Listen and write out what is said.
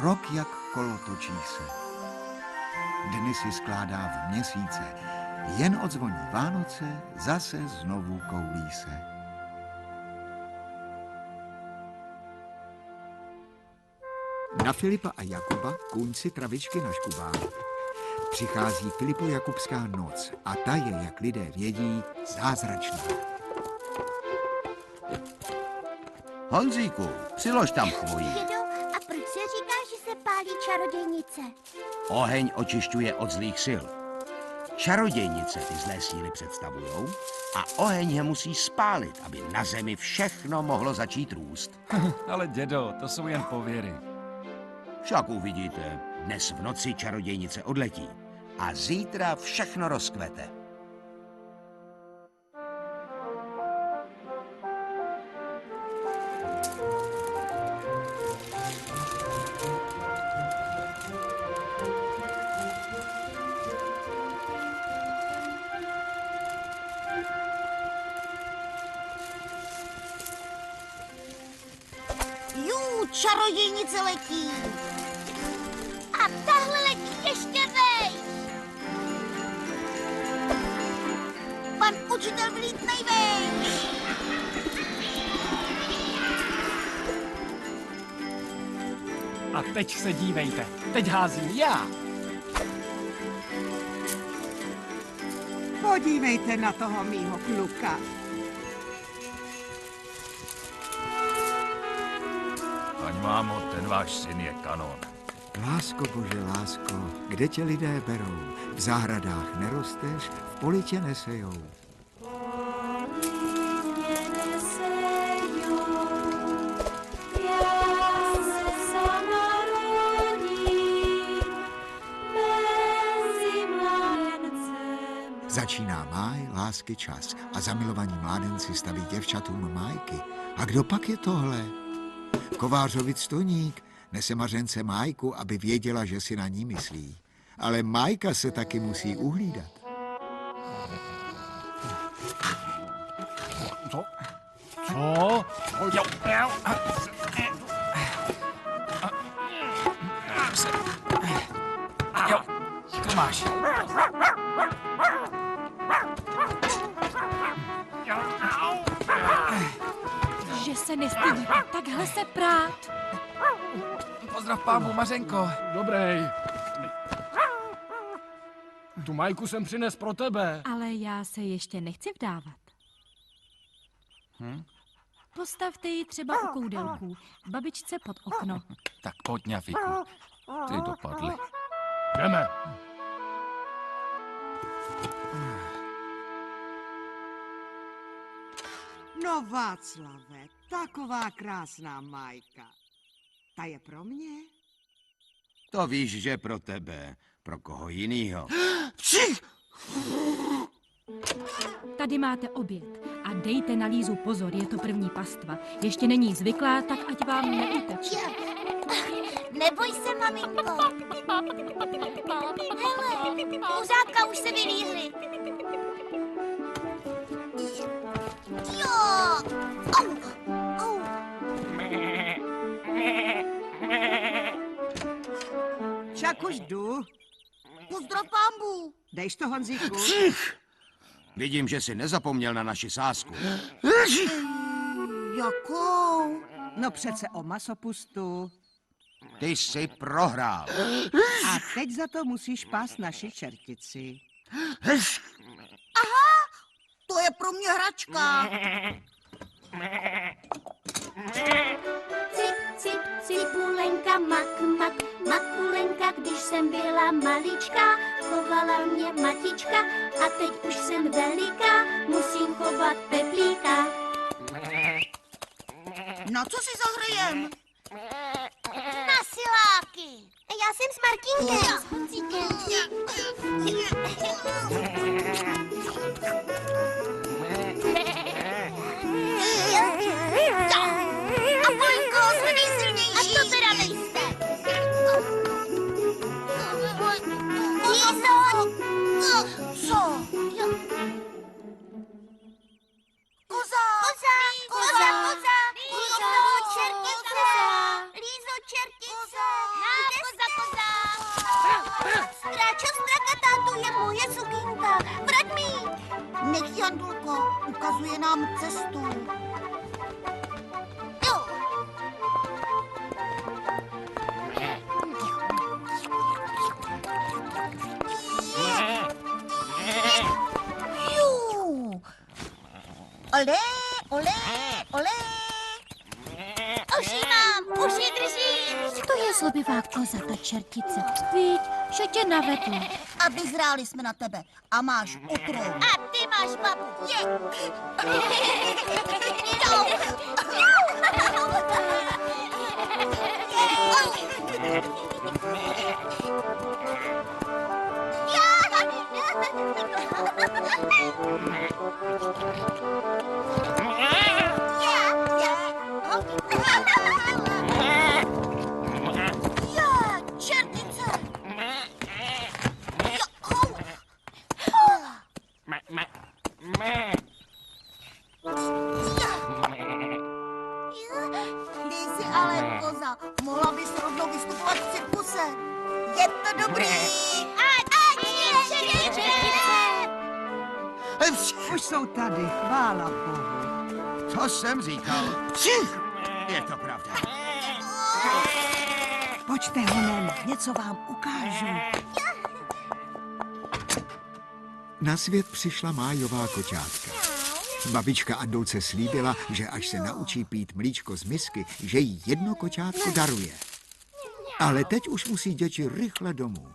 rok jak kolo točí se. Dny si skládá v měsíce, jen odzvoní Vánoce, zase znovu koulí se. Na Filipa a Jakuba kůň si travičky naškubá. Přichází Filipo-Jakubská noc a ta je, jak lidé vědí, zázračná. Honzíku, přilož tam chvojí. Dědo, a proč se říká, že se pálí čarodějnice? Oheň očišťuje od zlých sil. Čarodějnice ty zlé síly představujou a oheň je musí spálit, aby na zemi všechno mohlo začít růst. Ale dědo, to jsou jen pověry. Však uvidíte, dnes v noci čarodějnice odletí a zítra všechno rozkvete. Čarodějnice letí. A tahle letí ještě vejš. Pan učitel vlít nejvejš. A teď se dívejte, teď házím já. Podívejte na toho mýho kluka. Paň mámo, ten váš syn je kanon. Lásko bože, lásko, kde tě lidé berou? V zahradách nerosteš, v poli tě nesejou. Začíná máj, lásky čas a zamilovaní mládenci staví děvčatům májky. A kdo pak je tohle? Kovářovic Stoník nese mařence Májku, aby věděla, že si na ní myslí. Ale Májka se taky musí uhlídat. Co? Co? Jo. Jo, to máš. Že se nestydíte takhle se prát. Pozdrav pámu, Mařenko. Dobrý. Tu Majku jsem přines pro tebe. Ale já se ještě nechci vdávat. Postavte ji třeba u koudelků, babičce pod okno. Tak pojď, ňafiku. Ty dopadli. Jdeme. No Václave, taková krásná Majka. Ta je pro mě? To víš, že pro tebe, pro koho jinýho. Tady máte oběd a dejte na Lízu pozor, je to první pastva. Ještě není zvyklá, tak ať vám neuteče. Neboj se, maminko. Hele, kuřátka už se vylíhly. Jo! Au! Au! Však už jdu. Pozdrav pambu. Dejš to, Honzíku? Vidím, že jsi nezapomněl na naši sázku. Jakou? No přece o masopustu. Ty jsi prohrál. A teď za to musíš pást naši čertici. To je pro mě hračka. Cip, cip, cipulenka, mak, mak, makulenka, když jsem byla malička, chovala mě matička a teď už jsem veliká, musím chovat Peplíka. Na co si zahrajem? Na siláky. Já jsem s Martinkem. S Honzíkem. A Polenko, jsme nejsilnější. A to teda nejste. Lízo! Co? Koza! Koza! Koza! Koza! Lízo, čertice! Lízo, čertice! ukazuje nám cestu. Jú. Olé, olé, olé. Uši mám, uši držím. To je zlobivá koza, ta čertice. Víď, že tě navedla. A vyzráli jsme na tebe a máš ukru. A ty máš babu. Je. Čertice! Ty jsi ale koza. Mohla bys rovnou vystupovat v cirkuse. Je to dobrý. Už jsou tady, chvála Bohu. To jsem říkal. Je to pravda. Pojďte honem, něco vám ukážu. Na svět přišla májová koťátka. Babička Andulce slíbila, že až se naučí pít mlíčko z misky, že jí jedno koťátko daruje. Ale teď už musí děti rychle domů.